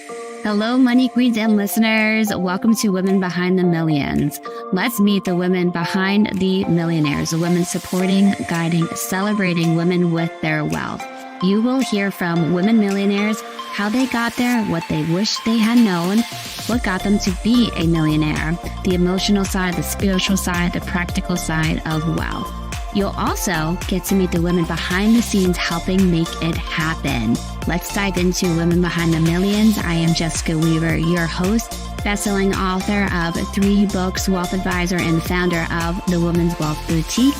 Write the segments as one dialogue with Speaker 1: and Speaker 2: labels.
Speaker 1: Hello, money queens and listeners. Welcome to Women Behind the Millions. Let's meet the women behind the millionaires, the women supporting, guiding, celebrating women with their wealth. You will hear from women millionaires, how they got there, what they wish they had known, what got them to be a millionaire, the emotional side, the spiritual side, the practical side of wealth. You'll also get to meet the women behind the scenes helping make it happen. Let's dive into Women Behind the Millions. I am Jessica Weaver, your host, best-selling author of 3 books, wealth advisor, and founder of the Women's Wealth Boutique.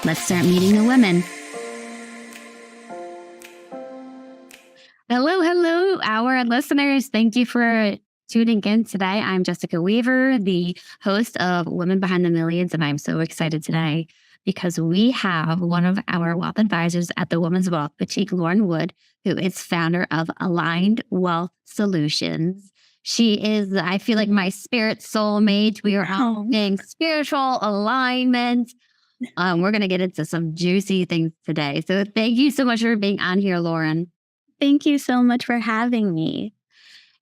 Speaker 1: Let's start meeting the women. Hello, our listeners. Thank you for tuning in today. I'm Jessica Weaver, the host of Women Behind the Millions, and I'm so excited today because we have one of our wealth advisors at the Women's Wealth Boutique, Lauren Wood, who is founder of Aligned Wealth Solutions. She is, I feel like, my spirit soulmate. We are talking spiritual alignment. We're going to get into some juicy things today. So thank you so much for being on here, Lauren.
Speaker 2: Thank you so much for having me.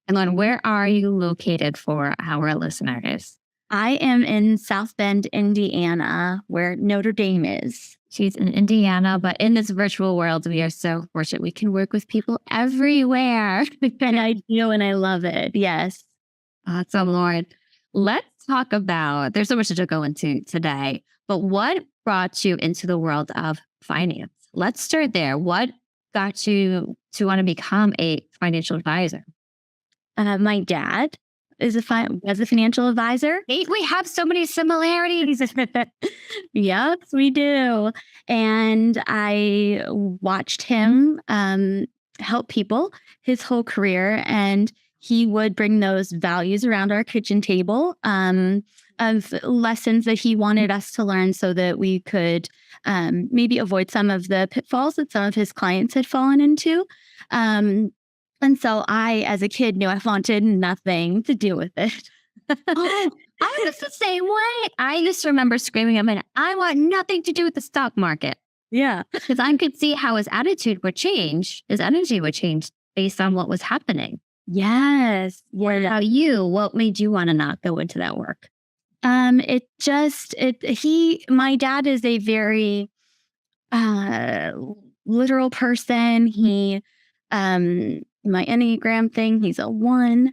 Speaker 1: And Lauren, where are you located for our listeners?
Speaker 2: I am in South Bend, Indiana, where Notre Dame is.
Speaker 1: She's in Indiana, but in this virtual world, we are so fortunate. We can work with people everywhere.
Speaker 2: And I do, and I love it. Yes.
Speaker 1: Awesome, Lauren. Let's talk about, there's so much to go into today, but what brought you into the world of finance? Let's start there. What got you to want to become a financial advisor?
Speaker 2: My dad was a financial advisor.
Speaker 1: We have so many similarities.
Speaker 2: Yes, we do. And I watched him help people his whole career. And he would bring those values around our kitchen table of lessons that he wanted us to learn so that we could maybe avoid some of the pitfalls that some of his clients had fallen into. And so I, as a kid, knew I wanted nothing to do with it.
Speaker 1: I was the same way. I used to remember screaming at him, I want nothing to do with the stock market.
Speaker 2: Yeah.
Speaker 1: Because I could see how his attitude would change, his energy would change based on what was happening.
Speaker 2: Yes.
Speaker 1: What made you want to not go into that work?
Speaker 2: My dad is a very literal person. He, my Enneagram thing, he's a 1.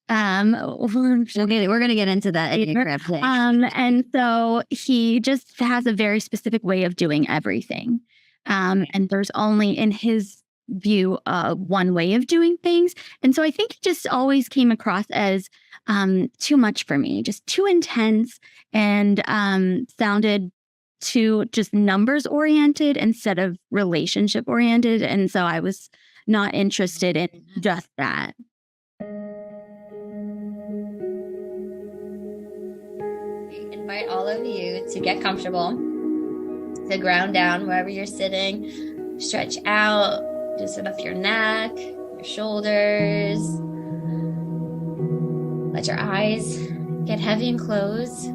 Speaker 1: We're going to get into that Enneagram thing.
Speaker 2: And so he just has a very specific way of doing everything. And there's only, in his view, one way of doing things. And so I think it just always came across as too much for me, just too intense, and sounded too just numbers oriented instead of relationship oriented. And so I was not interested in just that.
Speaker 1: We invite all of you to get comfortable, to ground down wherever you're sitting, stretch out, loosen up your neck, your shoulders. Let your eyes get heavy and close.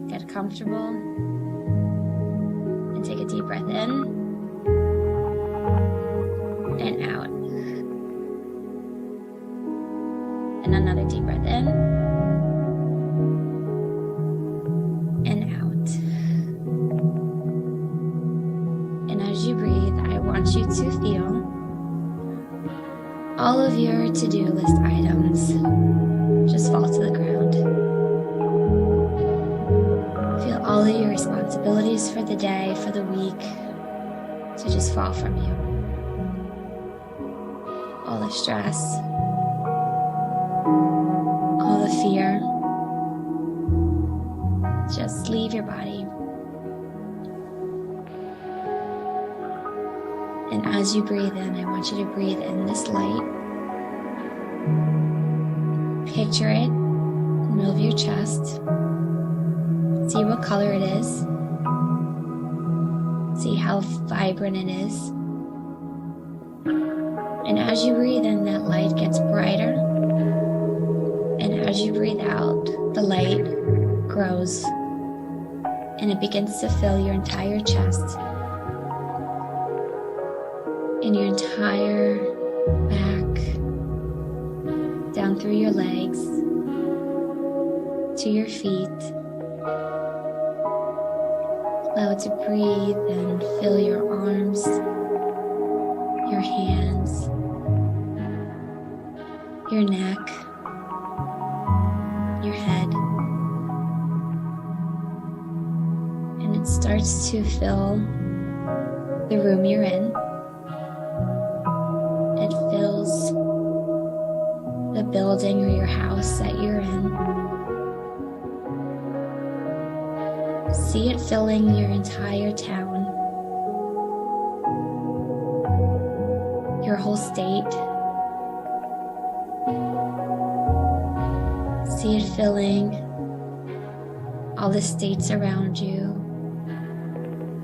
Speaker 1: Get comfortable. And take a deep breath in and out. And another deep breath in and out. And as you breathe, I want you to feel all of your to-do list items just fall to the ground. Feel all of your responsibilities for the day, for the week, to just fall from you. All the stress, all the fear, just leave your body. And as you breathe in, I want you to breathe in this light. Picture it in the middle of your chest. See what color it is. See how vibrant it is. And as you breathe in, that light gets brighter. And as you breathe out, the light grows. And it begins to fill your entire chest. And your entire back, down through your legs to your feet. Allow it to breathe and fill your arms, your hands, your neck, your head. And it starts to fill the room you're in. It fills the building or your house that you're in. See it filling your entire town, your whole state. See it filling all the states around you,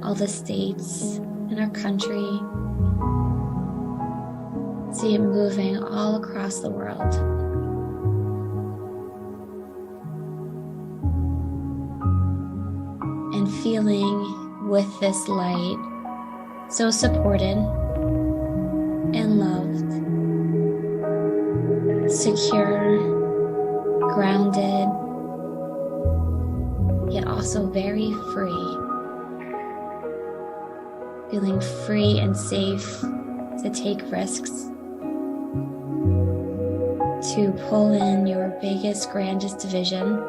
Speaker 1: all the states in our country. See it moving all across the world. And feeling with this light so supported and loved, secure, grounded, yet also very free. Feeling free and safe to take risks, to pull in your biggest, grandest vision.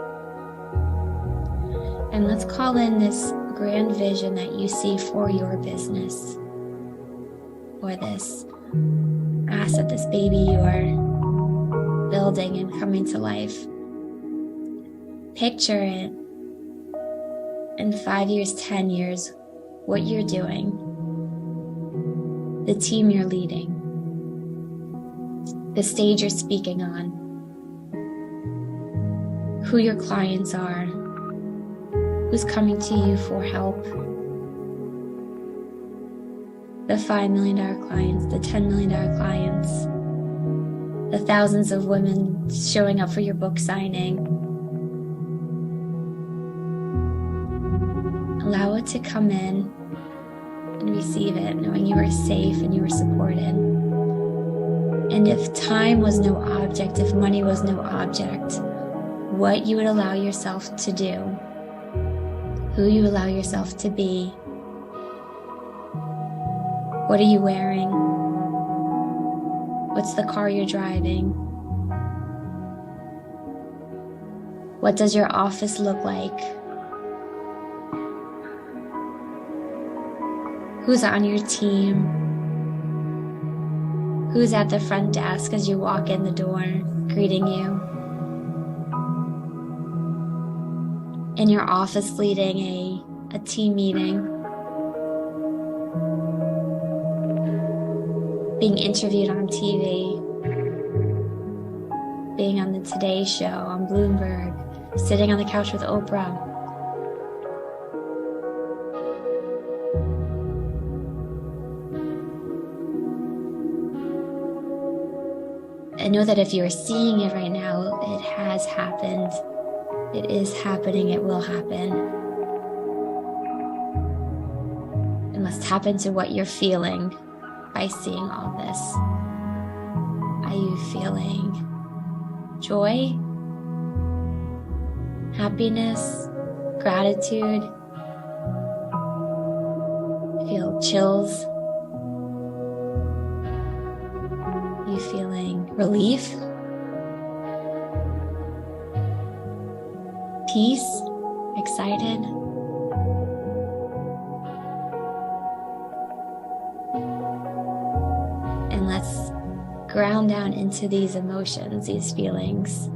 Speaker 1: And let's call in this grand vision that you see for your business, or this asset, this baby you are building and coming to life. Picture it in 5 years, 10 years, what you're doing, the team you're leading, the stage you're speaking on, who your clients are, who's coming to you for help, the $5 million clients, the $10 million clients, the thousands of women showing up for your book signing. Allow it to come in and receive it, knowing you are safe and you are supported. And if time was no object, if money was no object, what you would allow yourself to do, who you allow yourself to be. What are you wearing? What's the car you're driving? What does your office look like? Who's on your team? Who's at the front desk as you walk in the door, greeting you? In your office leading a team meeting, being interviewed on TV, being on the Today Show, on Bloomberg, sitting on the couch with Oprah. And know that if you are seeing it right now, it has happened. It is happening, it will happen. And let's tap into what you're feeling by seeing all this. Are you feeling joy, happiness, gratitude? Feel chills? You feeling relief? Peace? Excited? And let's ground down into these emotions, these feelings.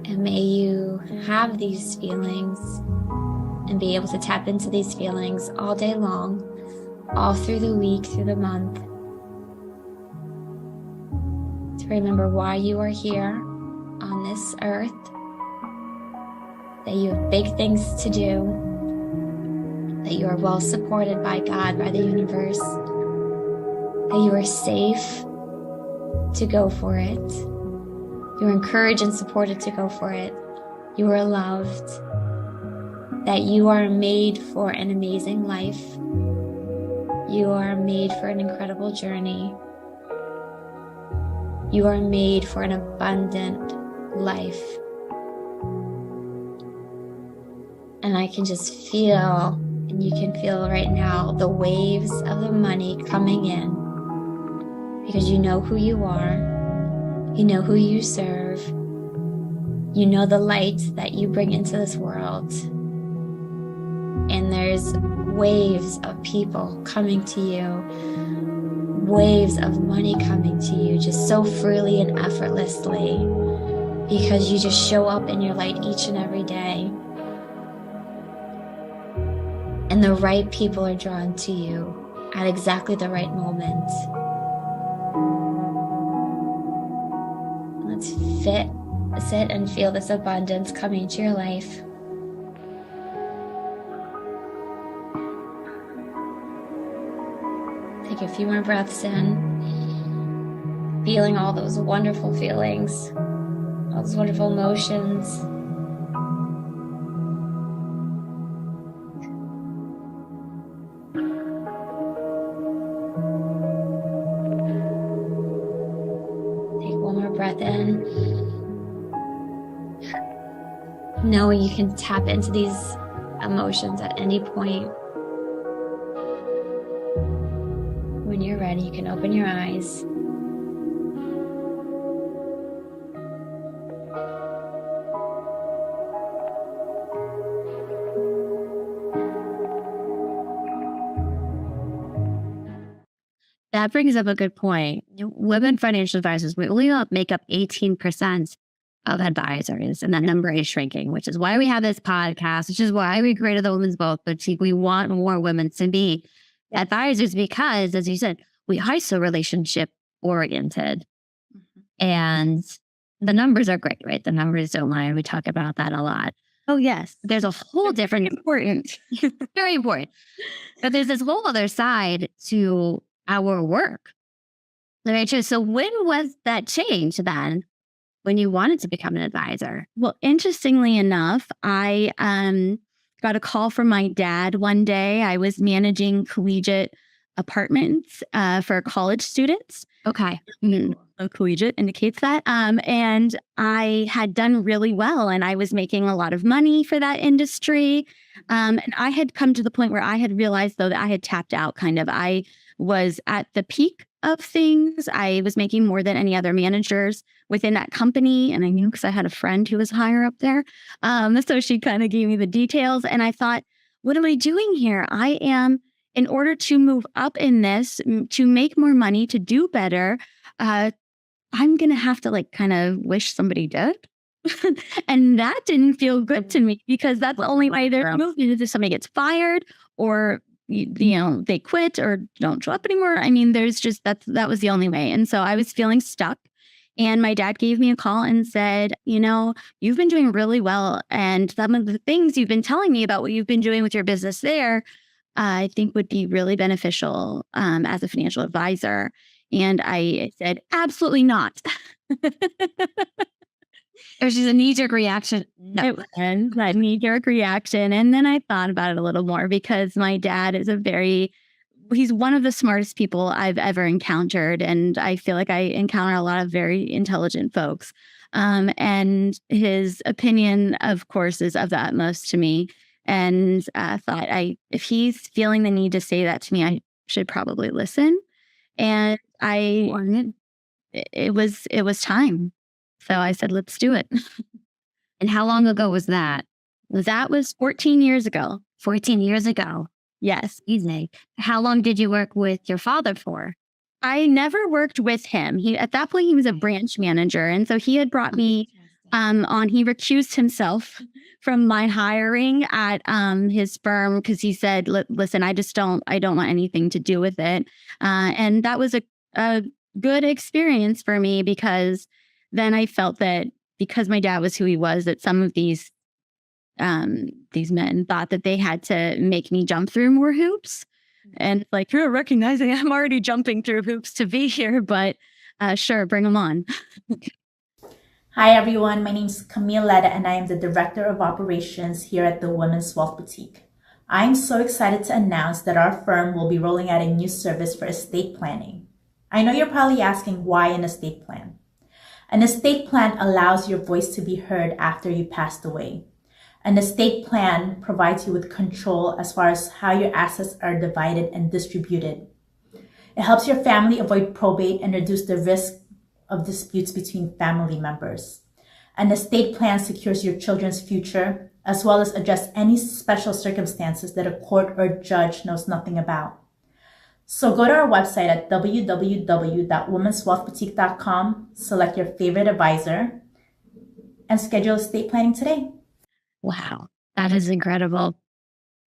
Speaker 1: And may you have these feelings and be able to tap into these feelings all day long, all through the week, through the month. To remember why you are here on this earth, that you have big things to do, that you are well supported by God, by the universe, that you are safe to go for it. You are encouraged and supported to go for it. You are loved, that you are made for an amazing life. You are made for an incredible journey. You are made for an abundant life. And I can just feel, and you can feel right now, the waves of the money coming in, because you know who you are, you know who you serve, you know the light that you bring into this world. And there's waves of people coming to you, waves of money coming to you, just so freely and effortlessly, because you just show up in your light each and every day. And the right people are drawn to you at exactly the right moment. Let's sit and feel this abundance coming into your life. Take a few more breaths in, feeling all those wonderful feelings, all those wonderful emotions. Breath in, knowing you can tap into these emotions at any point. When you're ready, you can open your eyes. That brings up a good point. Women financial advisors, we only make up 18% of advisors, and that number is shrinking, which is why we have this podcast, which is why we created the Women's Wealth Boutique. We want more women to be advisors because, as you said, we are so relationship oriented. And the numbers are great, right? The numbers don't lie. We talk about that a lot.
Speaker 2: Oh, yes.
Speaker 1: There's a whole different,
Speaker 2: important,
Speaker 1: very important. But there's this whole other side to our work. Very true. So when was that change then, when you wanted to become an advisor?
Speaker 2: Well, interestingly enough, I got a call from my dad one day. I was managing collegiate apartments for college students.
Speaker 1: Okay.
Speaker 2: Collegiate indicates that. And I had done really well, and I was making a lot of money for that industry. And I had come to the point where I had realized, though, that I had tapped out kind of. I was at the peak of things. I was making more than any other managers within that company. And I knew because I had a friend who was higher up there. So she kind of gave me the details. And I thought, what am I doing here? I am, in order to move up in this, to make more money, to do better, I'm going to have to kind of wish somebody did. And that didn't feel good to me, because that's the only way there's movement is if somebody gets fired, or they quit or don't show up anymore. I mean, there's just that was the only way. And so I was feeling stuck. And my dad gave me a call and said, you've been doing really well. And some of the things you've been telling me about what you've been doing with your business there, I think would be really beneficial as a financial advisor. And I said, absolutely not.
Speaker 1: There's just a knee-jerk reaction. No.
Speaker 2: And that knee-jerk reaction. And then I thought about it a little more, because my dad is he's one of the smartest people I've ever encountered. And I feel like I encounter a lot of very intelligent folks. And his opinion, of course, is of the utmost to me. And I thought, if he's feeling the need to say that to me, I should probably listen. And it was time. So I said, let's do it.
Speaker 1: And how long ago was that?
Speaker 2: That was 14 years ago.
Speaker 1: 14 years ago.
Speaker 2: Yes.
Speaker 1: Easy. How long did you work with your father for?
Speaker 2: I never worked with him. At that point, he was a branch manager. And so he had brought me on. He recused himself from my hiring at his firm, because he said, listen, I don't want anything to do with it. And that was a good experience for me, because then I felt that because my dad was who he was, that some of these men thought that they had to make me jump through more hoops. And you're recognizing I'm already jumping through hoops to be here, but sure, bring them on.
Speaker 3: Hi, everyone. My name is Camille Leda, and I am the Director of Operations here at the Women's Wealth Boutique. I'm so excited to announce that our firm will be rolling out a new service for estate planning. I know you're probably asking why an estate plan. An estate plan allows your voice to be heard after you passed away. An estate plan provides you with control as far as how your assets are divided and distributed. It helps your family avoid probate and reduce the risk of disputes between family members. An estate plan secures your children's future, as well as address any special circumstances that a court or judge knows nothing about. So go to our website at www.womenswealthboutique.com, select your favorite advisor, and schedule estate planning today.
Speaker 1: Wow, that is incredible.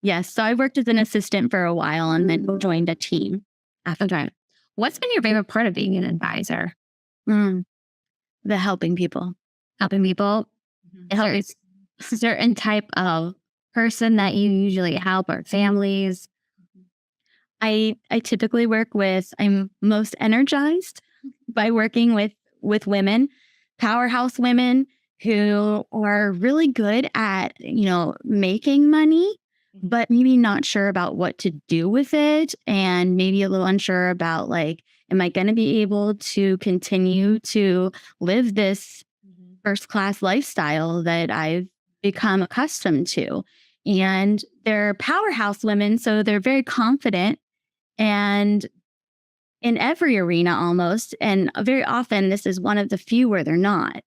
Speaker 2: Yes. So I worked as an assistant for a while and then joined a team.
Speaker 1: After that, what's been your favorite part of being an advisor?
Speaker 2: The helping people.
Speaker 1: Helping people? Is there a certain type of person that you usually help, or families?
Speaker 2: I typically I'm most energized by working with women, powerhouse women who are really good at, making money, but maybe not sure about what to do with it, and maybe a little unsure about, like, am I going to be able to continue to live this first class lifestyle that I've become accustomed to? And they're powerhouse women, so they're very confident and in every arena almost. And very often this is one of the few where they're not.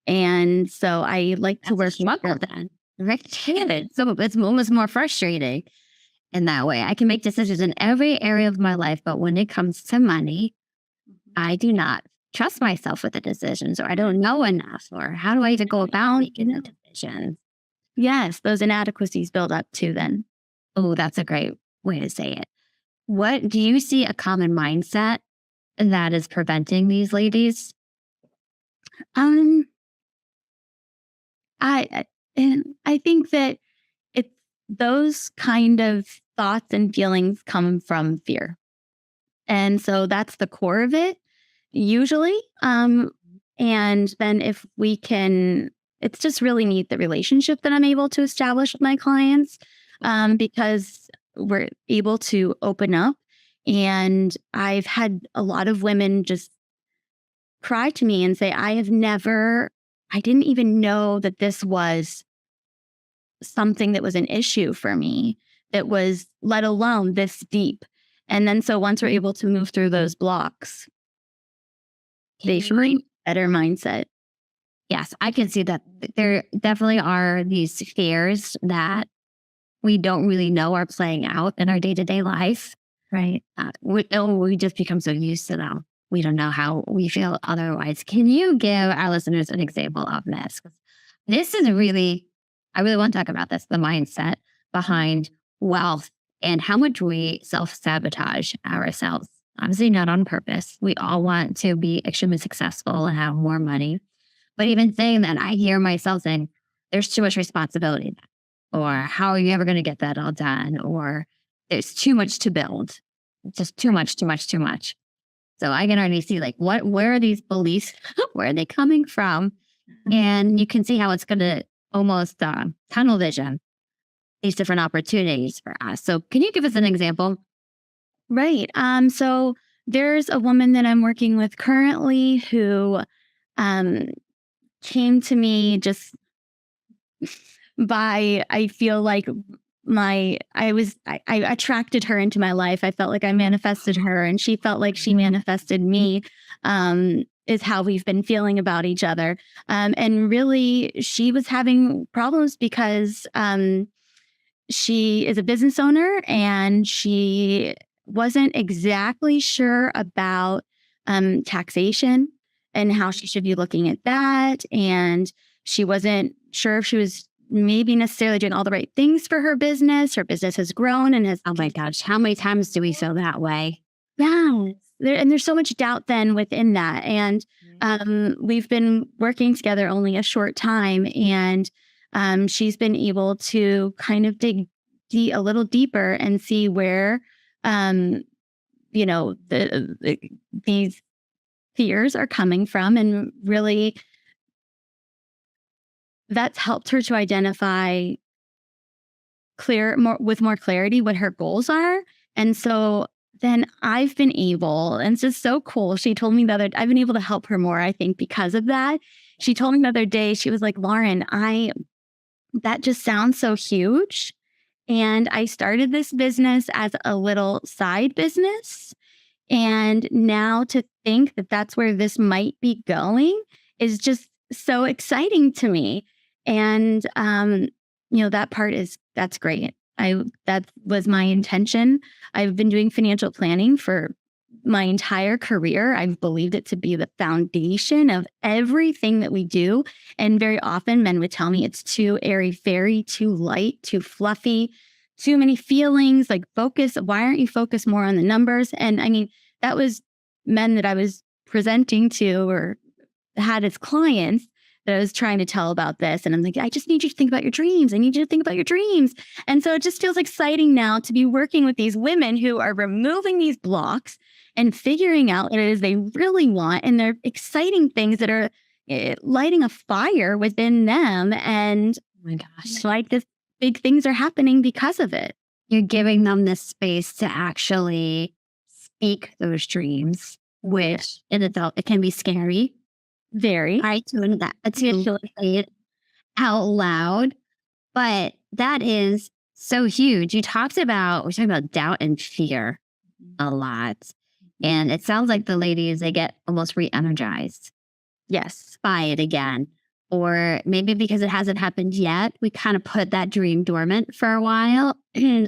Speaker 2: And so I like to work
Speaker 1: up then. Right-handed. So it's almost more frustrating in that way. I can make decisions in every area of my life, but when it comes to money, I do not trust myself with the decisions, or I don't know enough, or how do I even go about making the decisions?
Speaker 2: Yes, those inadequacies build up too then.
Speaker 1: Oh, that's a great way to say it. What do you see a common mindset that is preventing these ladies?
Speaker 2: I think that it's those kind of thoughts and feelings come from fear. And so that's the core of it, usually. And then if we can, it's just really neat the relationship that I'm able to establish with my clients, because we're able to open up. And I've had a lot of women just cry to me and say, I didn't even know that this was something that was an issue for me, that was, let alone this deep. And then so once we're able to move through those blocks, they find a better mindset.
Speaker 1: Yes, I can see that there definitely are these fears that we don't really know are playing out in our day-to-day life.
Speaker 2: Right.
Speaker 1: We just become so used to them. We don't know how we feel otherwise. Can you give our listeners an example of this? This is I really want to talk about this, the mindset behind wealth and how much we self-sabotage ourselves. Obviously not on purpose. We all want to be extremely successful and have more money. But even saying that, I hear myself saying, there's too much responsibility. Or how are you ever going to get that all done? Or there's too much to build. Just too much, too much, too much. So I can already see, like, where are these beliefs? Where are they coming from? And you can see how it's going to almost tunnel vision these different opportunities for us. So can you give us an example?
Speaker 2: Right. So there's a woman that I'm working with currently who came to me just by, I feel like I attracted her into my life. I felt like I manifested her and she felt like she manifested me, is how we've been feeling about each other. And really she was having problems because she is a business owner and she wasn't exactly sure about taxation and how she should be looking at that. And she wasn't sure if she was maybe necessarily doing all the right things for her business. Her business has grown and has.
Speaker 1: Oh my gosh, how many times do we feel that way?
Speaker 2: Yeah. There's so much doubt then within that. And we've been working together only a short time, and she's been able to kind of dig a little deeper and see where, these fears are coming from. And really, that's helped her to identify with more clarity what her goals are. And so then I've been able, and it's just so cool. She told me I've been able to help her more, I think, because of that. She told me the other day, she was like, Lauren, that just sounds so huge. And I started this business as a little side business. And now to think that that's where this might be going is just so exciting to me. And, that's great. That was my intention. I've been doing financial planning for my entire career. I've believed it to be the foundation of everything that we do. And very often men would tell me it's too airy-fairy, too light, too fluffy, too many feelings, like focus. Why aren't you focused more on the numbers? And I mean, that was men that I was presenting to or had as clients that I was trying to tell about this. And I'm like, I just need you to think about your dreams. I need you to think about your dreams. And so it just feels exciting now to be working with these women who are removing these blocks and figuring out what it is they really want. And they're exciting things that are lighting a fire within them. And
Speaker 1: Oh my gosh.
Speaker 2: like this big things are happening because of it.
Speaker 1: You're giving them this space to actually speak those dreams, which in itself, it can be scary.
Speaker 2: Very.
Speaker 1: I tune that to say it out loud, but that is so huge. We're talking about doubt and fear a lot. And it sounds like the ladies, they get almost re-energized
Speaker 2: Yes.
Speaker 1: by it again. Or maybe because it hasn't happened yet, we kind of put that dream dormant for a while.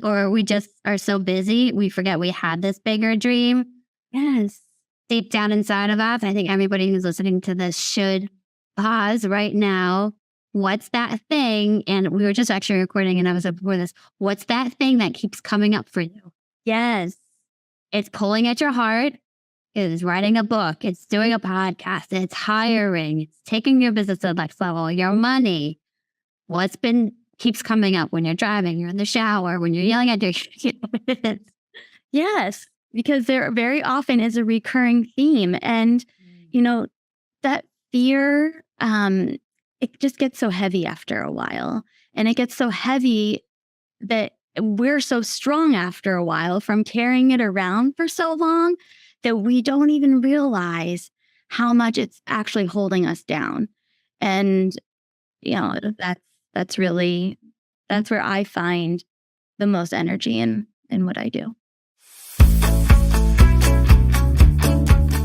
Speaker 1: Or we just are so busy, we forget we had this bigger dream.
Speaker 2: Yes.
Speaker 1: Deep down inside of us, I think everybody who's listening to this should pause right now. What's that thing? And we were just actually recording an episode before this. What's that thing that keeps coming up for you?
Speaker 2: Yes.
Speaker 1: It's pulling at your heart. It's writing a book. It's doing a podcast. It's hiring. It's taking your business to the next level. Your money. Keeps coming up when you're driving, you're in the shower, when you're yelling at your kids.
Speaker 2: Yes. Because there very often is a recurring theme. And, that fear, it just gets so heavy after a while. And it gets so heavy that we're so strong after a while from carrying it around for so long that we don't even realize how much it's actually holding us down. And, that's where I find the most energy in what I do.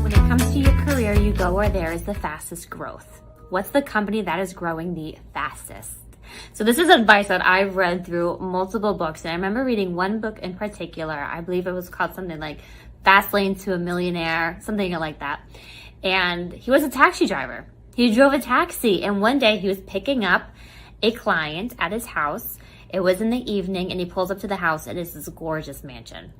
Speaker 4: When it comes to your career, you go where there is the fastest growth. What's the company that is growing the fastest? So this is advice that I've read through multiple books. And I remember reading one book in particular. I believe it was called something like Fast Lane to a Millionaire, something like that. And he was a taxi driver. He drove a taxi. And one day he was picking up a client at his house. It was in the evening and he pulls up to the house and it's this gorgeous mansion.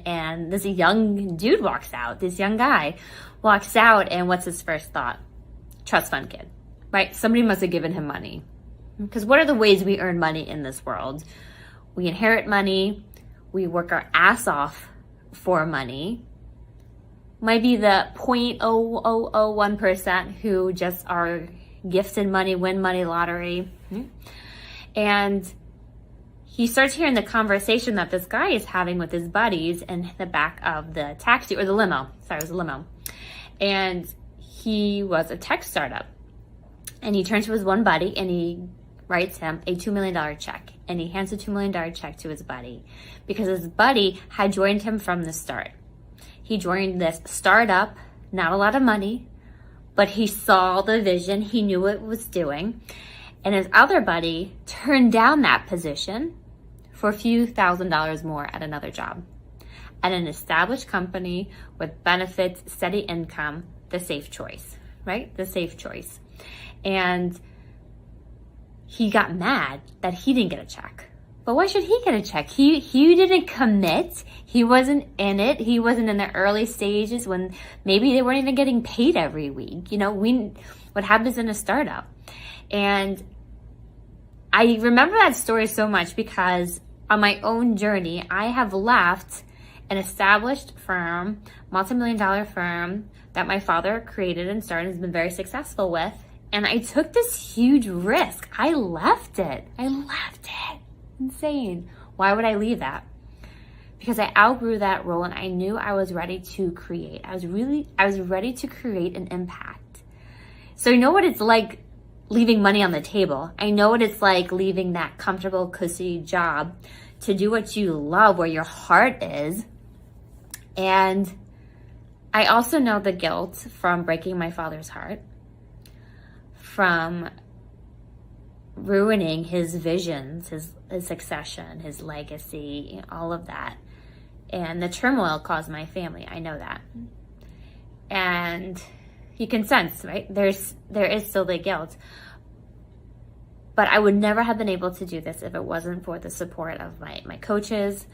Speaker 4: And this young dude walks out. This young guy walks out and what's his first thought? Trust fund kid, right? Somebody must have given him money. Because what are the ways we earn money in this world? We inherit money. We work our ass off for money. Might be the 0.0001% who just are gifted money, win money lottery. And he starts hearing the conversation that this guy is having with his buddies in the back of the taxi or the limo. Sorry, it was a limo. And he was a tech startup. And he turns to his one buddy and he writes him a $2 million check. And he hands a $2 million check to his buddy because his buddy had joined him from the start. He joined this startup, not a lot of money, but he saw the vision. He knew what it was doing. And his other buddy turned down that position for a few $1,000s more at another job. At an established company with benefits, steady income, the safe choice, right? The safe choice. And he got mad that he didn't get a check. But why should he get a check? He didn't commit. He wasn't in it. He wasn't in the early stages when maybe they weren't even getting paid every week. What happens in a startup. And I remember that story so much because on my own journey, I have left an established firm, multi-million-dollar firm that my father created and started and has been very successful with. And I took this huge risk. I left it. Insane. Why would I leave that? because I outgrew that role and I knew I was ready to create. I was ready to create an impact. So I know what it's like leaving money on the table. I know what it's like leaving that comfortable, cushy job to do what you love, where your heart is. And I also know the guilt from breaking my father's heart, from ruining his visions, his succession, his legacy, all of that. And the turmoil caused my family. I know that. And you can sense, right? There is still the guilt. But I would never have been able to do this if it wasn't for the support of my coaches,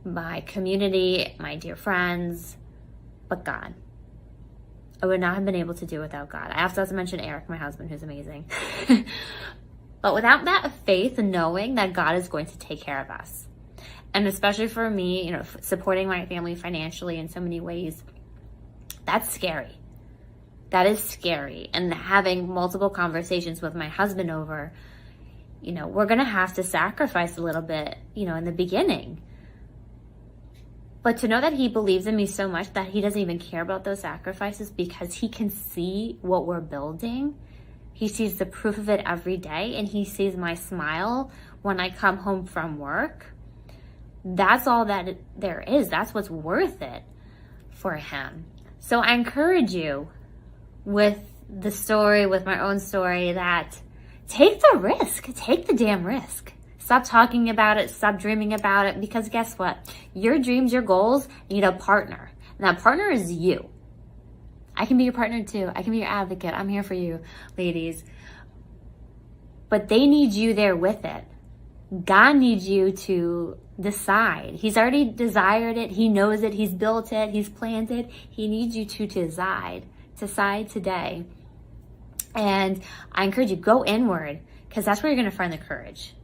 Speaker 4: my community, my dear friends, but God. I would not have been able to do it without God. I also have to mention Eric, my husband, who's amazing. But without that faith, knowing that God is going to take care of us. And especially for me, supporting my family financially in so many ways, that's scary. That is scary. And having multiple conversations with my husband over, we're going to have to sacrifice a little bit, in the beginning. But to know that he believes in me so much that he doesn't even care about those sacrifices because he can see what we're building. He sees the proof of it every day, and he sees my smile when I come home from work. That's all that there is. That's what's worth it for him. So I encourage you with my own story, that take the risk. Take the damn risk. Stop talking about it. Stop dreaming about it. Because guess what? Your dreams, your goals need a partner. And that partner is you. I can be your partner too. I can be your advocate. I'm here for you, ladies. But they need you there with it. God needs you to decide. He's already desired it. He knows it. He's built it. He's planned it. He needs you to decide. Decide today. And I encourage you, go inward, because that's where you're going to find the courage.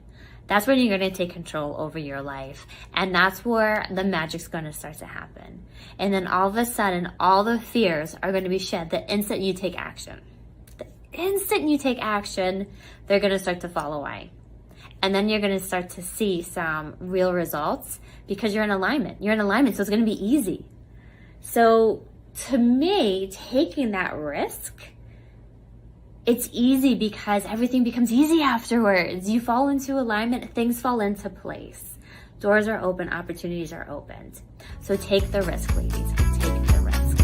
Speaker 4: That's when you're going to take control over your life. And that's where the magic's going to start to happen. And then all of a sudden, all the fears are going to be shed the instant you take action. The instant you take action, they're going to start to fall away. And then you're going to start to see some real results because you're in alignment. You're in alignment, so it's going to be easy. So to me, taking that risk, it's easy because everything becomes easy afterwards. You fall into alignment, things fall into place. Doors are open, opportunities are opened. So take the risk, ladies. Take the risk.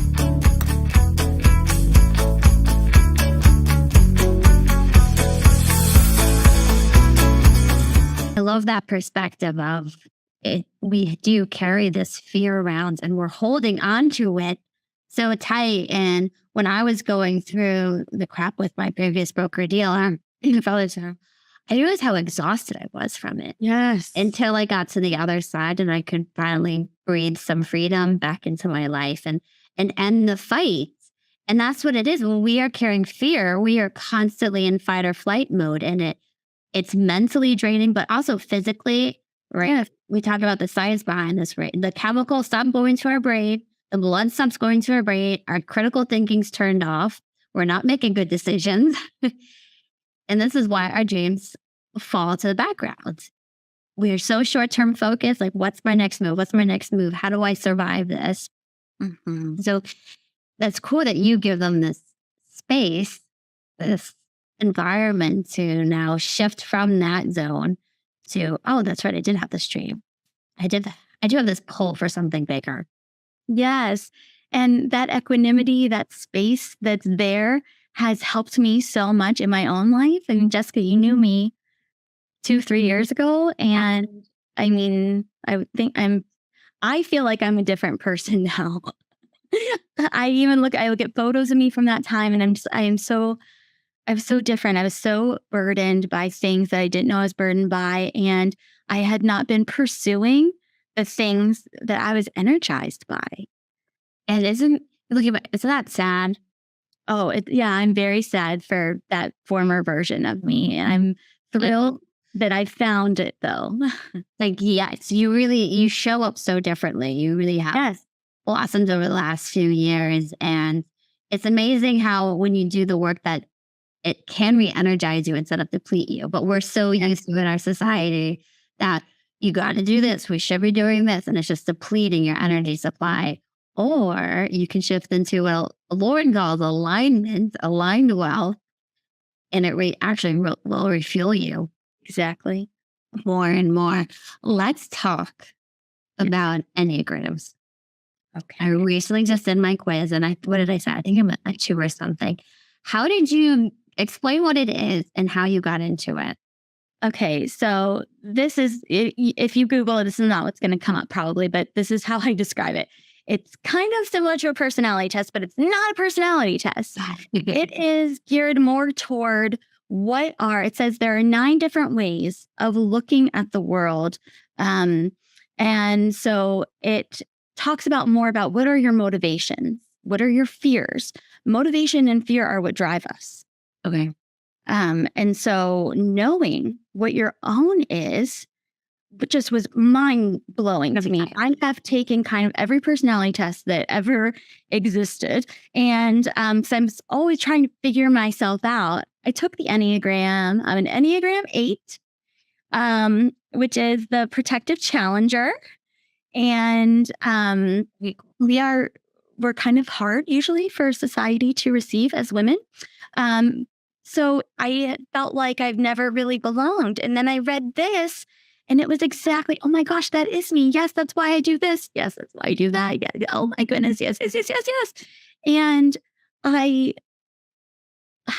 Speaker 1: I love that perspective of it. We do carry this fear around and we're holding on to it so tight. And when I was going through the crap with my previous broker deal, I realized how exhausted I was from it.
Speaker 2: Yes.
Speaker 1: Until I got to the other side and I could finally breathe some freedom back into my life and end the fight. And that's what it is. When we are carrying fear, we are constantly in fight or flight mode. And it's mentally draining, but also physically, right? If we talk about the science behind this, right? The chemicals stop going to our brain. The blood stops going to our brain. Our critical thinking's turned off. We're not making good decisions. And this is why our dreams fall to the background. We are so short-term focused. Like, what's my next move? What's my next move? How do I survive this? Mm-hmm. So that's cool that you give them this space, this environment to now shift from that zone to, oh, that's right. I did have this dream. I do have this pull for something bigger.
Speaker 2: Yes. And that equanimity, that space that's there has helped me so much in my own life. I mean, Jessica, you knew me 2-3 years ago. And I mean, I feel like I'm a different person now. I look at photos of me from that time and I'm so different. I was so burdened by things that I didn't know I was burdened by. And I had not been pursuing the things that I was energized by.
Speaker 1: And isn't that sad?
Speaker 2: Oh, I'm very sad for that former version of me. And I'm thrilled that I found it though.
Speaker 1: Like, yes, you show up so differently. You really have blossomed over the last few years. And it's amazing how when you do the work that it can re-energize you instead of deplete you. But we're so used to in our society that you got to do this. We should be doing this. And it's just depleting your energy supply. Or you can shift into what Lauren calls alignment, aligned wealth, and it actually will refuel you
Speaker 2: Exactly.
Speaker 1: more and more. Let's talk about Enneagrams.
Speaker 2: Okay.
Speaker 1: I recently just did my quiz, and what did I say? I think I'm a 2 or something. How did you explain what it is and how you got into it?
Speaker 2: Okay, so this is, if you Google it, this is not what's going to come up probably, but this is how I describe it. It's kind of similar to a personality test, but it's not a personality test. It is geared more toward it says there are 9 different ways of looking at the world. And so it talks about more about what are your motivations? What are your fears? Motivation and fear are what drive us.
Speaker 1: Okay.
Speaker 2: And so knowing what your own is, just was mind blowing to me. I have taken kind of every personality test that ever existed. And so I'm always trying to figure myself out. I took the Enneagram. I'm an Enneagram 8, which is the protective challenger. And we're kind of hard usually for society to receive as women. So I felt like I've never really belonged. And then I read this and it was exactly, oh my gosh, that is me. Yes, that's why I do this. Yes, that's why I do that. Yeah. Oh my goodness. Yes. And I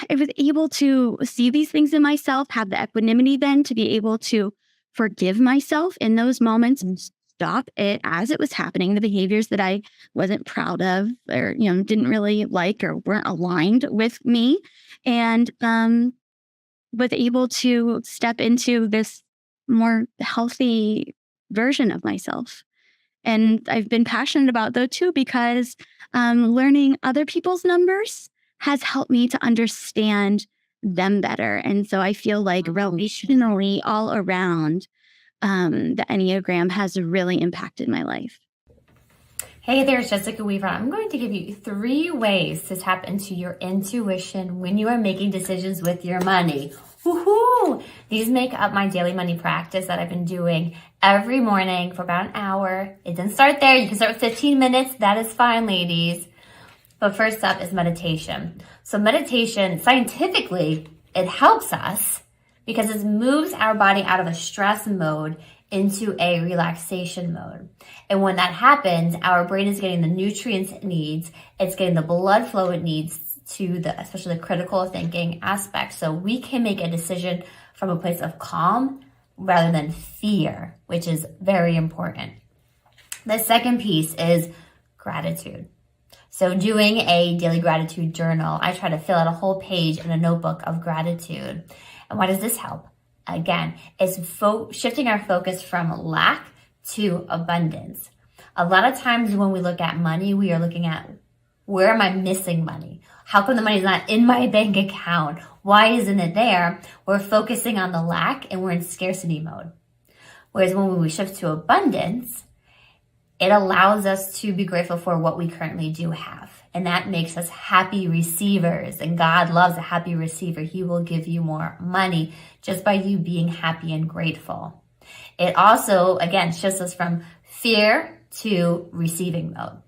Speaker 2: was able to see these things in myself, have the equanimity then to be able to forgive myself in those moments and stop it as it was happening, the behaviors that I wasn't proud of or, didn't really like or weren't aligned with me. And was able to step into this more healthy version of myself. And I've been passionate about though too, because learning other people's numbers has helped me to understand them better. And so I feel like relationally all around, the Enneagram has really impacted my life.
Speaker 4: Hey there, it's Jessica Weaver. I'm going to give you 3 ways to tap into your intuition when you are making decisions with your money. Woohoo! These make up my daily money practice that I've been doing every morning for about an hour. It didn't start there. You can start with 15 minutes. That is fine, ladies. But first up is meditation. So meditation, scientifically, it helps us because it moves our body out of a stress mode into a relaxation mode. And when that happens, our brain is getting the nutrients it needs. It's getting the blood flow it needs to especially the critical thinking aspect. So we can make a decision from a place of calm rather than fear, which is very important. The second piece is gratitude. So doing a daily gratitude journal, I try to fill out a whole page in a notebook of gratitude. And why does this help? Again, it's shifting our focus from lack to abundance. A lot of times when we look at money, we are looking at, where am I missing money? How come the money is not in my bank account? Why isn't it there? We're focusing on the lack and we're in scarcity mode. Whereas when we shift to abundance, it allows us to be grateful for what we currently do have. And that makes us happy receivers. And God loves a happy receiver. He will give you more money just by you being happy and grateful. It also, again, shifts us from fear to receiving mode.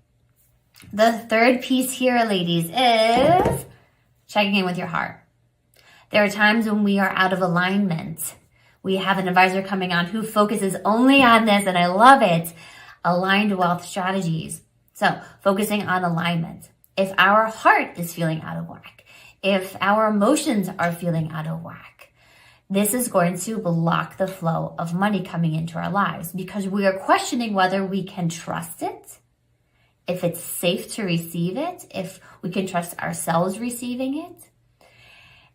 Speaker 4: The third piece here, ladies, is checking in with your heart. There are times when we are out of alignment. We have an advisor coming on who focuses only on this, and I love it. Aligned wealth strategies. So focusing on alignment. If our heart is feeling out of whack, if our emotions are feeling out of whack, this is going to block the flow of money coming into our lives because we are questioning whether we can trust it, if it's safe to receive it, if we can trust ourselves receiving it.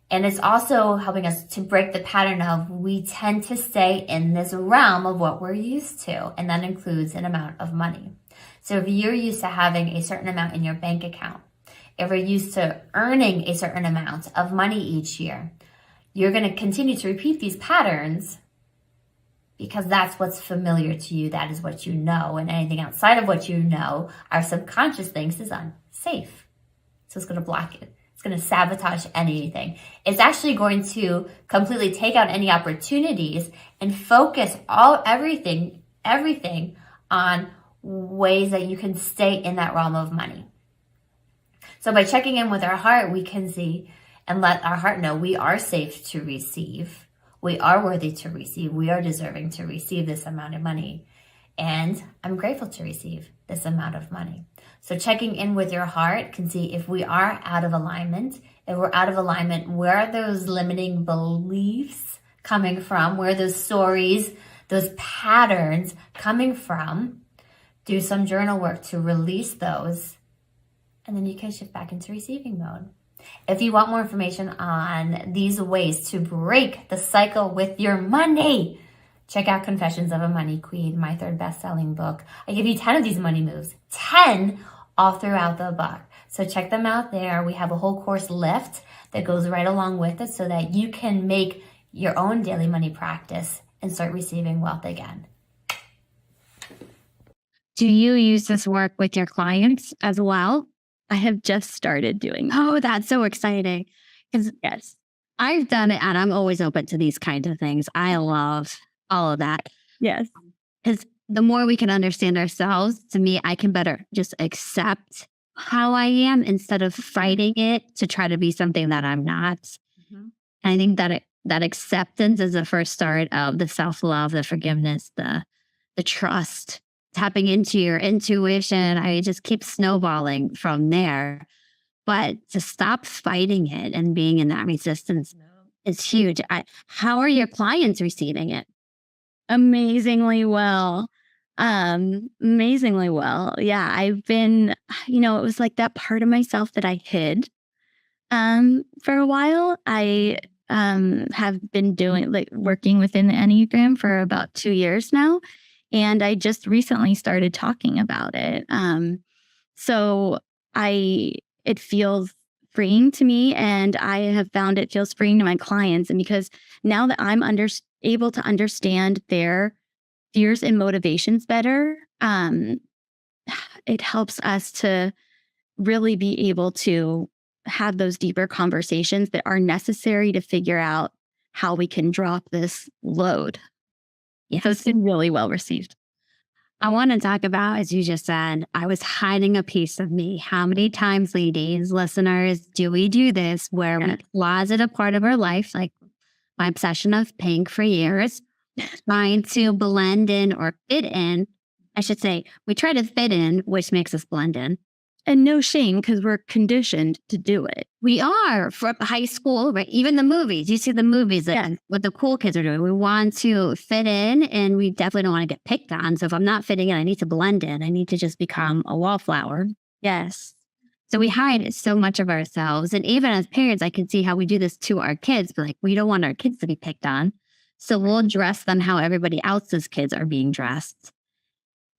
Speaker 4: And it's also helping us to break the pattern of we tend to stay in this realm of what we're used to, and that includes an amount of money. So if you're used to having a certain amount in your bank account, if you're used to earning a certain amount of money each year, you're going to continue to repeat these patterns because that's what's familiar to you. That is what you know. And anything outside of what you know, our subconscious thinks is unsafe. So it's going to block it. It's going to sabotage anything. It's actually going to completely take out any opportunities and focus everything on ways that you can stay in that realm of money. So by checking in with our heart, we can see and let our heart know we are safe to receive. We are worthy to receive. We are deserving to receive this amount of money. And I'm grateful to receive this amount of money. So checking in with your heart can see if we are out of alignment. If we're out of alignment, where are those limiting beliefs coming from? Where are those stories, those patterns coming from? Do some journal work to release those. And then you can shift back into receiving mode. If you want more information on these ways to break the cycle with your money, check out Confessions of a Money Queen, my 3rd best-selling book. I give you 10 of these money moves, 10 all throughout the book. So check them out there. We have a whole course lift that goes right along with it so that you can make your own daily money practice and start receiving wealth again.
Speaker 1: Do you use this work with your clients as well?
Speaker 2: I have just started doing that.
Speaker 1: Oh, that's so exciting. Because
Speaker 2: Yes.
Speaker 1: I've done it and I'm always open to these kinds of things. I love all of that.
Speaker 2: Yes.
Speaker 1: Because the more we can understand ourselves, to me, I can better just accept how I am instead of fighting it to try to be something that I'm not.
Speaker 4: Mm-hmm.
Speaker 1: And I think that acceptance is the first start of the self-love, the forgiveness, the trust, tapping into your intuition. I just keep snowballing from there. But to stop fighting it and being in that resistance is huge. How are your clients receiving it?
Speaker 2: Amazingly well. Amazingly well. Yeah, I've been, it was like that part of myself that I hid for a while. I have been working within the Enneagram for about 2 years now. And I just recently started talking about it. So it feels freeing to me, and I have found it feels freeing to my clients. And because now that I'm able to understand their fears and motivations better, it helps us to really be able to have those deeper conversations that are necessary to figure out how we can drop this load.
Speaker 1: Yes.
Speaker 2: So it's been really well received.
Speaker 1: I want to talk about, as you just said, I was hiding a piece of me. How many times, ladies, listeners, do we do this where we closet a part of our life, like my obsession of pink for years, trying to blend in or fit in? I should say, we try to fit in, which makes us blend in.
Speaker 2: And no shame, because we're conditioned to do it.
Speaker 1: We are from high school, right? Even the movies. You see the movies that what the cool kids are doing. We want to fit in, and we definitely don't want to get picked on. So if I'm not fitting in, I need to blend in. I need to just become a wallflower.
Speaker 2: Yes.
Speaker 1: So we hide so much of ourselves. And even as parents, I can see how we do this to our kids. But like, we don't want our kids to be picked on. So we'll dress them how everybody else's kids are being dressed.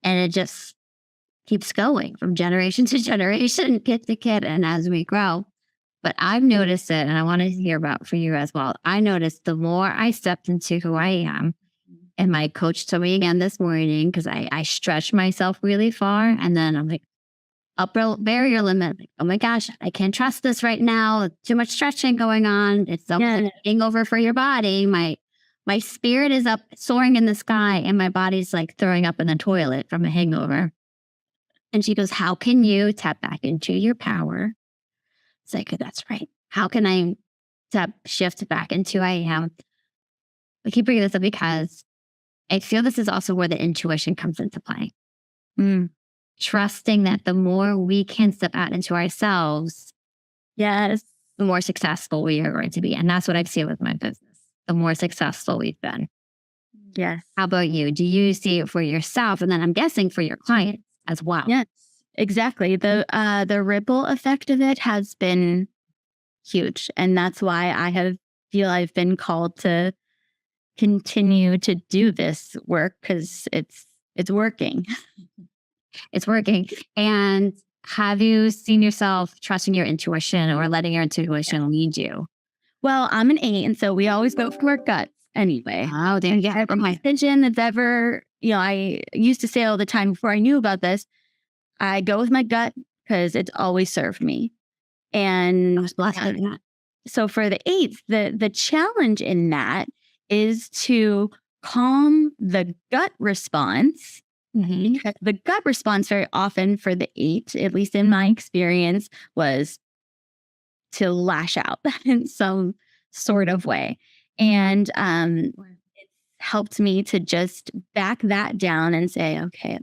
Speaker 1: And it just keeps going from generation to generation, kid to kid, and as we grow. But I've noticed it, and I want to hear about for you as well. I noticed the more I stepped into who I am, and my coach told me again this morning, because I stretched myself really far, and then I'm like, upper barrier limit. Like, oh my gosh, I can't trust this right now. Too much stretching going on. It's a hangover for your body. My spirit is up soaring in the sky, and my body's like throwing up in the toilet from a hangover. And she goes, how can you tap back into your power? It's like, that's right. How can I shift back into who I am? I keep bringing this up because I feel this is also where the intuition comes into play. Trusting that the more we can step out into ourselves,
Speaker 2: yes,
Speaker 1: the more successful we are going to be. And that's what I've seen with my business. The more successful we've been.
Speaker 2: Yes.
Speaker 1: How about you? Do you see it for yourself? And then I'm guessing for your clients as well.
Speaker 2: Yes, exactly. The ripple effect of it has been huge. And that's why feel I've been called to continue to do this work, because it's working.
Speaker 1: It's working. And have you seen yourself trusting your intuition or letting your intuition lead you?
Speaker 2: Well, I'm an 8, and so we always go for our guts anyway.
Speaker 1: Oh, there you go.
Speaker 2: From my pigeon that's ever, I used to say all the time before I knew about this, I go with my gut because it's always served me. And
Speaker 1: I was blessed with that.
Speaker 2: so for the 8s, the challenge in that is to calm the gut response. Because the gut response very often for the 8, at least in my experience, was to lash out in some sort of way. And it's helped me to just back that down and say, okay,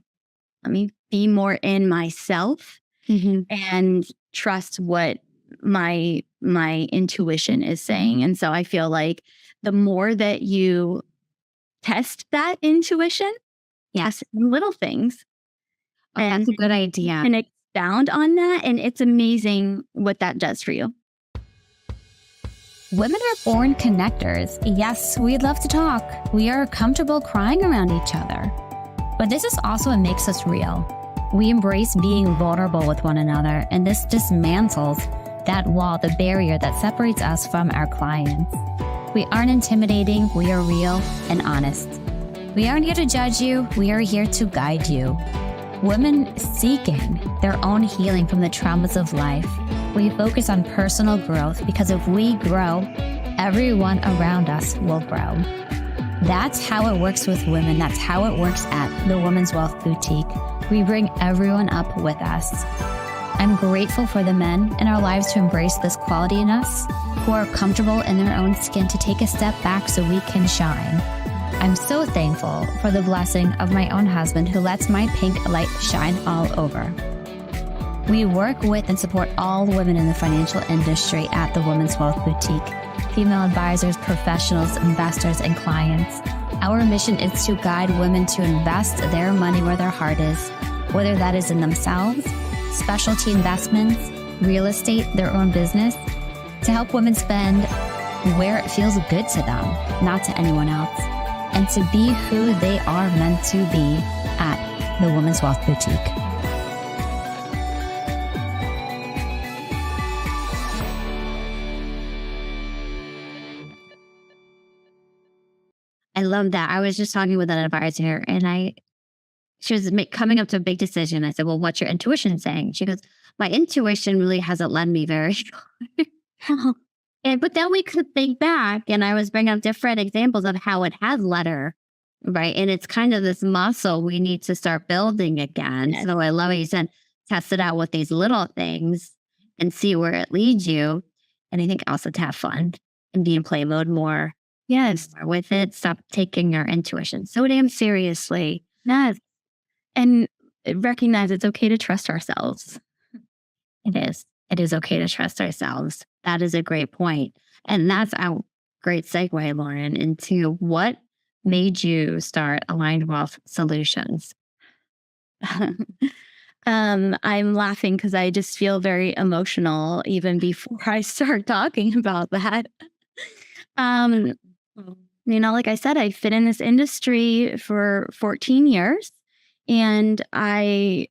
Speaker 2: let me be more in myself and trust what my intuition is saying. And so I feel like the more that you test that intuition, yes, little things,
Speaker 1: That's a good idea.
Speaker 2: and expound on that, and it's amazing what that does for you.
Speaker 1: Women are born connectors. Yes, we love to talk. We are comfortable crying around each other. But this is also what makes us real. We embrace being vulnerable with one another, and this dismantles that wall, the barrier that separates us from our clients. We aren't intimidating, we are real and honest. We aren't here to judge you, we are here to guide you. Women seeking their own healing from the traumas of life. We focus on personal growth because if we grow, everyone around us will grow. That's how it works with women. That's how it works at the Women's Wealth Boutique. We bring everyone up with us. I'm grateful for the men in our lives to embrace this quality in us, who are comfortable in their own skin to take a step back so we can shine. I'm so thankful for the blessing of my own husband who lets my pink light shine all over. We work with and support all women in the financial industry at the Women's Wealth Boutique, female advisors, professionals, investors, and clients. Our mission is to guide women to invest their money where their heart is, whether that is in themselves, specialty investments, real estate, their own business, to help women spend where it feels good to them, not to anyone else, and to be who they are meant to be at the Women's Wealth Boutique. I love that. I was just talking with an advisor and she was coming up to a big decision. I said, well, what's your intuition saying? She goes, my intuition really hasn't led me very far. But then we could think back and I was bringing up different examples of how it has led her, right? And it's kind of this muscle we need to start building again. Yes. So I love what you said, test it out with these little things and see where it leads you. And I think also to have fun and be in play mode more. Yes. With it, stop taking your intuition so damn seriously. Yes. And recognize it's okay to trust ourselves. It is. It is okay to trust ourselves. That is a great point. And that's a great segue, Lauren, into what made you start Aligned Wealth Solutions. I'm laughing because I just feel very emotional even before I start talking about that. Like I said, I've been in this industry for 14 years and I've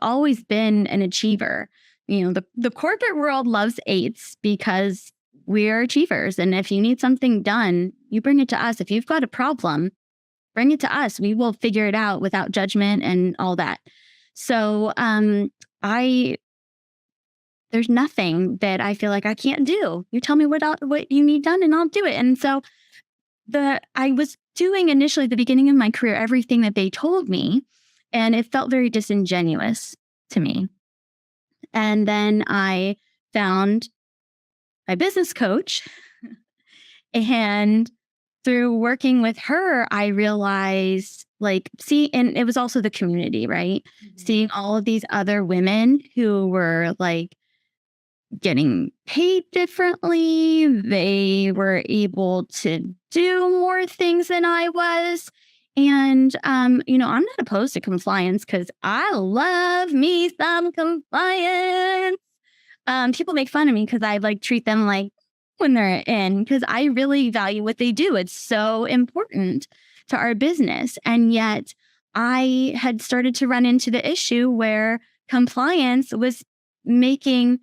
Speaker 1: always been an achiever. The corporate world loves 8s because we're achievers. And if you need something done, you bring it to us. If you've got a problem, bring it to us. We will figure it out without judgment and all that. So there's nothing that I feel like I can't do. You tell me what you need done and I'll do it. And so I was doing initially at the beginning of my career, everything that they told me, and it felt very disingenuous to me. And then I found my business coach and through working with her, I realized and it was also the community, right? Mm-hmm. Seeing all of these other women who were getting paid differently. They were able to do more things than I was. And, I'm not opposed to compliance because I love me some compliance. People make fun of me because I treat them like when they're in, because I really value what they do. It's so important to our business. And yet I had started to run into the issue where compliance was making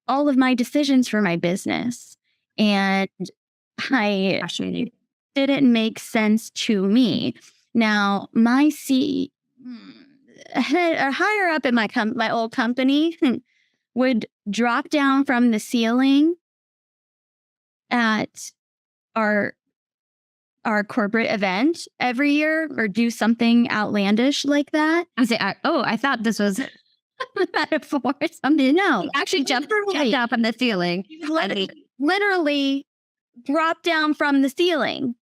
Speaker 1: all of my decisions for my business. And it didn't make sense to me. Now,
Speaker 2: higher up in my old company would drop down from the ceiling at our corporate event every year or do something outlandish like that.
Speaker 1: I thought this was a metaphor or something.
Speaker 2: No,
Speaker 1: He actually jumped up on the ceiling.
Speaker 2: Literally dropped down from the ceiling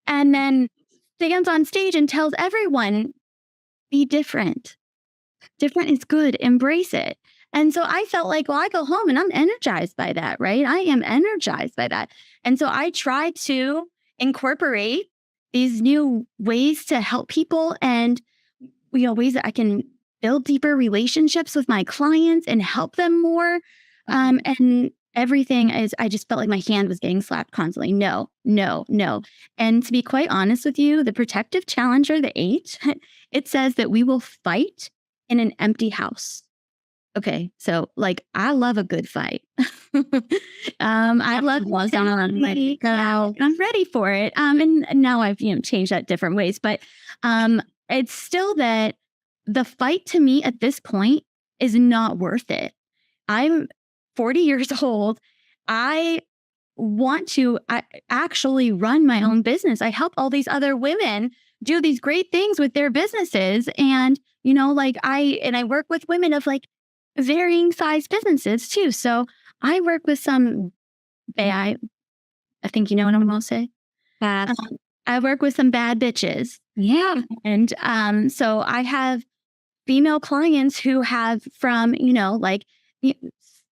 Speaker 2: and then stands on stage and tells everyone, be different. Different is good. Embrace it. And so I felt like, well, I go home and I'm energized by that, right? I am energized by that. And so I try to incorporate these new ways to help people and ways that I can build deeper relationships with my clients and help them more. And everything is, I just felt like my hand was getting slapped constantly. No, no, no. And to be quite honest with you, the protective challenger, the 8, it says that we will fight in an empty house. Okay, so like I love a good fight. I love I'm ready for it. And now I've changed that different ways, but it's still that the fight to me at this point is not worth it. I'm 40 years old. I want to actually run my own business. I help all these other women do these great things with their businesses, and I work with women of like varying size businesses too. So I work with some I think you know what I'm going to say. I work with some bad bitches.
Speaker 1: Yeah.
Speaker 2: And so I have female clients who have from,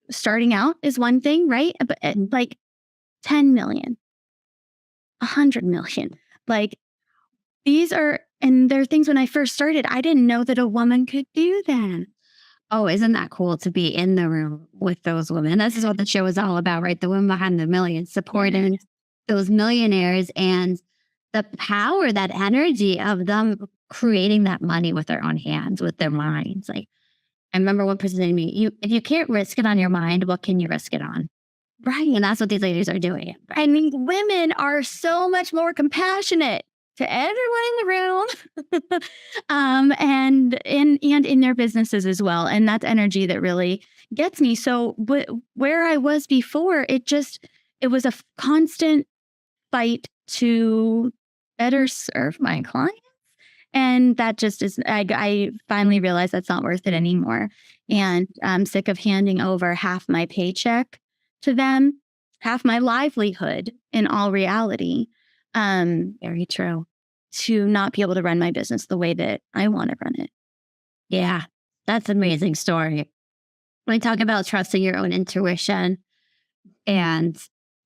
Speaker 2: starting out is one thing, right? But like 10 million, 100 million. Like these are, and there are things when I first started, I didn't know that a woman could do that.
Speaker 1: Oh, isn't that cool to be in the room with those women? This is what the show is all about, right? The women behind the millions, supporting those millionaires and the power, that energy of them creating that money with their own hands, with their minds. Like, I remember one person saying to me, if you can't risk it on your mind, what can you risk it on?
Speaker 2: Right.
Speaker 1: And that's what these ladies are doing.
Speaker 2: Right? I mean, women are so much more compassionate to everyone in the room, and in their businesses as well. And that's energy that really gets me. So where I was before, it was a constant fight to better serve my clients. And that just is, I finally realized that's not worth it anymore. And I'm sick of handing over half my paycheck to them, half my livelihood in all reality.
Speaker 1: Very true.
Speaker 2: To not be able to run my business the way that I want to run it.
Speaker 1: Yeah, that's an amazing story. When I talk about trusting your own intuition and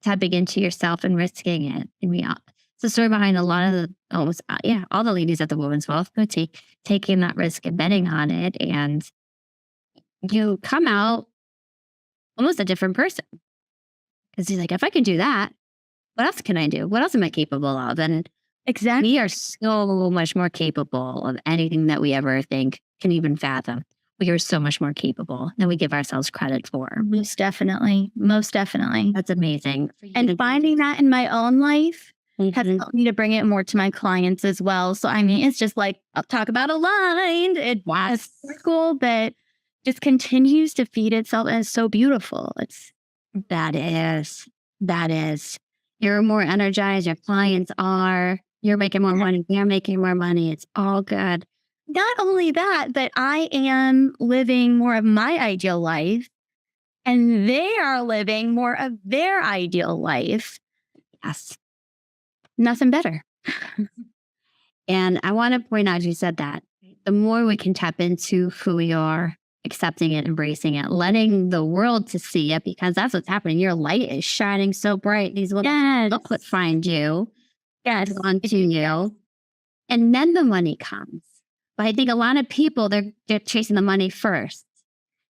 Speaker 1: tapping into yourself and risking it, it's the story behind a lot of all the ladies at the Women's Wealth Boutique taking that risk and betting on it, and you come out almost a different person. Because he's like, if I can do that, what else can I do? What else am I capable of? And
Speaker 2: exactly,
Speaker 1: we are so much more capable of anything that we ever think can even fathom. We are so much more capable than we give ourselves credit for.
Speaker 2: Most definitely. Most definitely.
Speaker 1: That's amazing.
Speaker 2: And finding that in my own life has helped me to bring it more to my clients as well. So, I mean, it's just like, I'll talk about aligned. It's cool, but just continues to feed itself and it's so beautiful.
Speaker 1: That is. You're more energized. Your clients are. You're making more money. They're making more money. It's all good.
Speaker 2: Not only that, but I am living more of my ideal life and they are living more of their ideal life.
Speaker 1: Yes.
Speaker 2: Nothing better.
Speaker 1: And I want to point out, you said that the more we can tap into who we are, accepting it, embracing it, letting the world to see it, because that's what's happening. Your light is shining so bright. These little look what find you.
Speaker 2: Yes.
Speaker 1: Onto you. And then the money comes. But I think a lot of people, they're chasing the money first.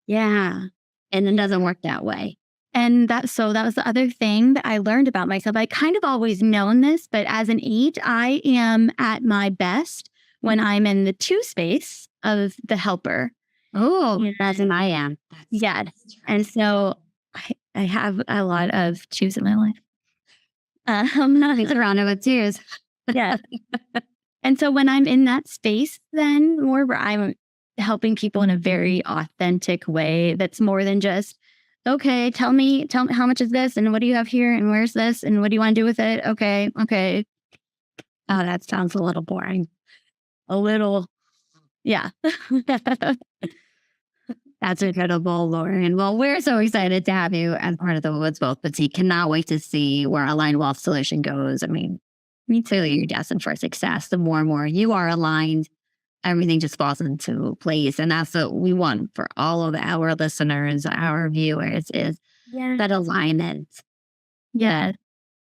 Speaker 2: Yeah.
Speaker 1: And it doesn't work that way.
Speaker 2: And that was the other thing that I learned about myself. I kind of always known this, but as an 8, I am at my best when I'm in the 2 space of the helper.
Speaker 1: Oh, that's an I am.
Speaker 2: Yes. And so I have a lot of 2s in my life.
Speaker 1: I'm not surrounded with 2s.
Speaker 2: Yeah. And so when I'm in that space, then more where I'm helping people in a very authentic way that's more than just, okay, tell me how much is this and what do you have here and where's this and what do you want to do with it? Okay.
Speaker 1: Oh, that sounds a little boring.
Speaker 2: A little, yeah.
Speaker 1: That's incredible, Lauren. Well, we're so excited to have you as part of the Women's Wealth Boutique. Cannot wait to see where Aligned Wealth Solution goes. I mean, clearly you're destined for success. The more and more you are aligned, everything just falls into place. And that's what we want for all of our listeners, our viewers, is that alignment.
Speaker 2: Yeah.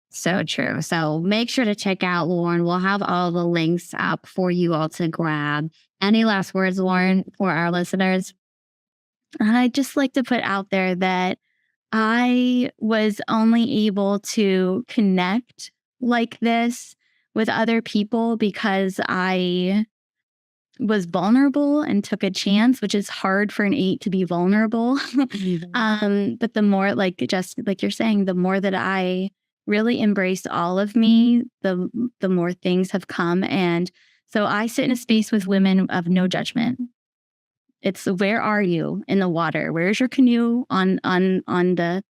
Speaker 1: So true. So make sure to check out Lauren. We'll have all the links up for you all to grab. Any last words, Lauren, for our listeners?
Speaker 2: I'd just like to put out there that I was only able to connect like this with other people because I was vulnerable and took a chance, which is hard for an 8 to be vulnerable. But the more, just like you're saying, the more that I really embraced all of me, the more things have come. And so I sit in a space with women of no judgment. It's where are you in the water? Where's your canoe on the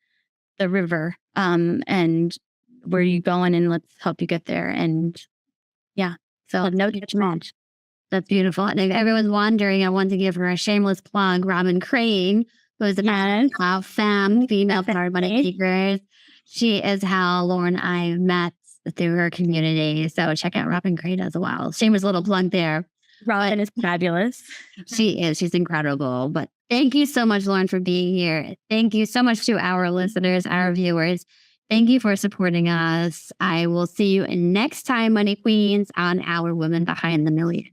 Speaker 2: river? And where are you going? And let's help you get there. And yeah, so no judgment.
Speaker 1: That's beautiful. And if everyone's wondering, I want to give her a shameless plug. Robin Crane, who is a female powered money seekers. She is how Lauren and I met through her community. So check out Robin Crane as well. Shameless little plug there.
Speaker 2: Robin is fabulous.
Speaker 1: She is. She's incredible. But thank you so much, Lauren, for being here. Thank you so much to our listeners, our viewers. Thank you for supporting us. I will see you next time, Money Queens, on our Women Behind the Million.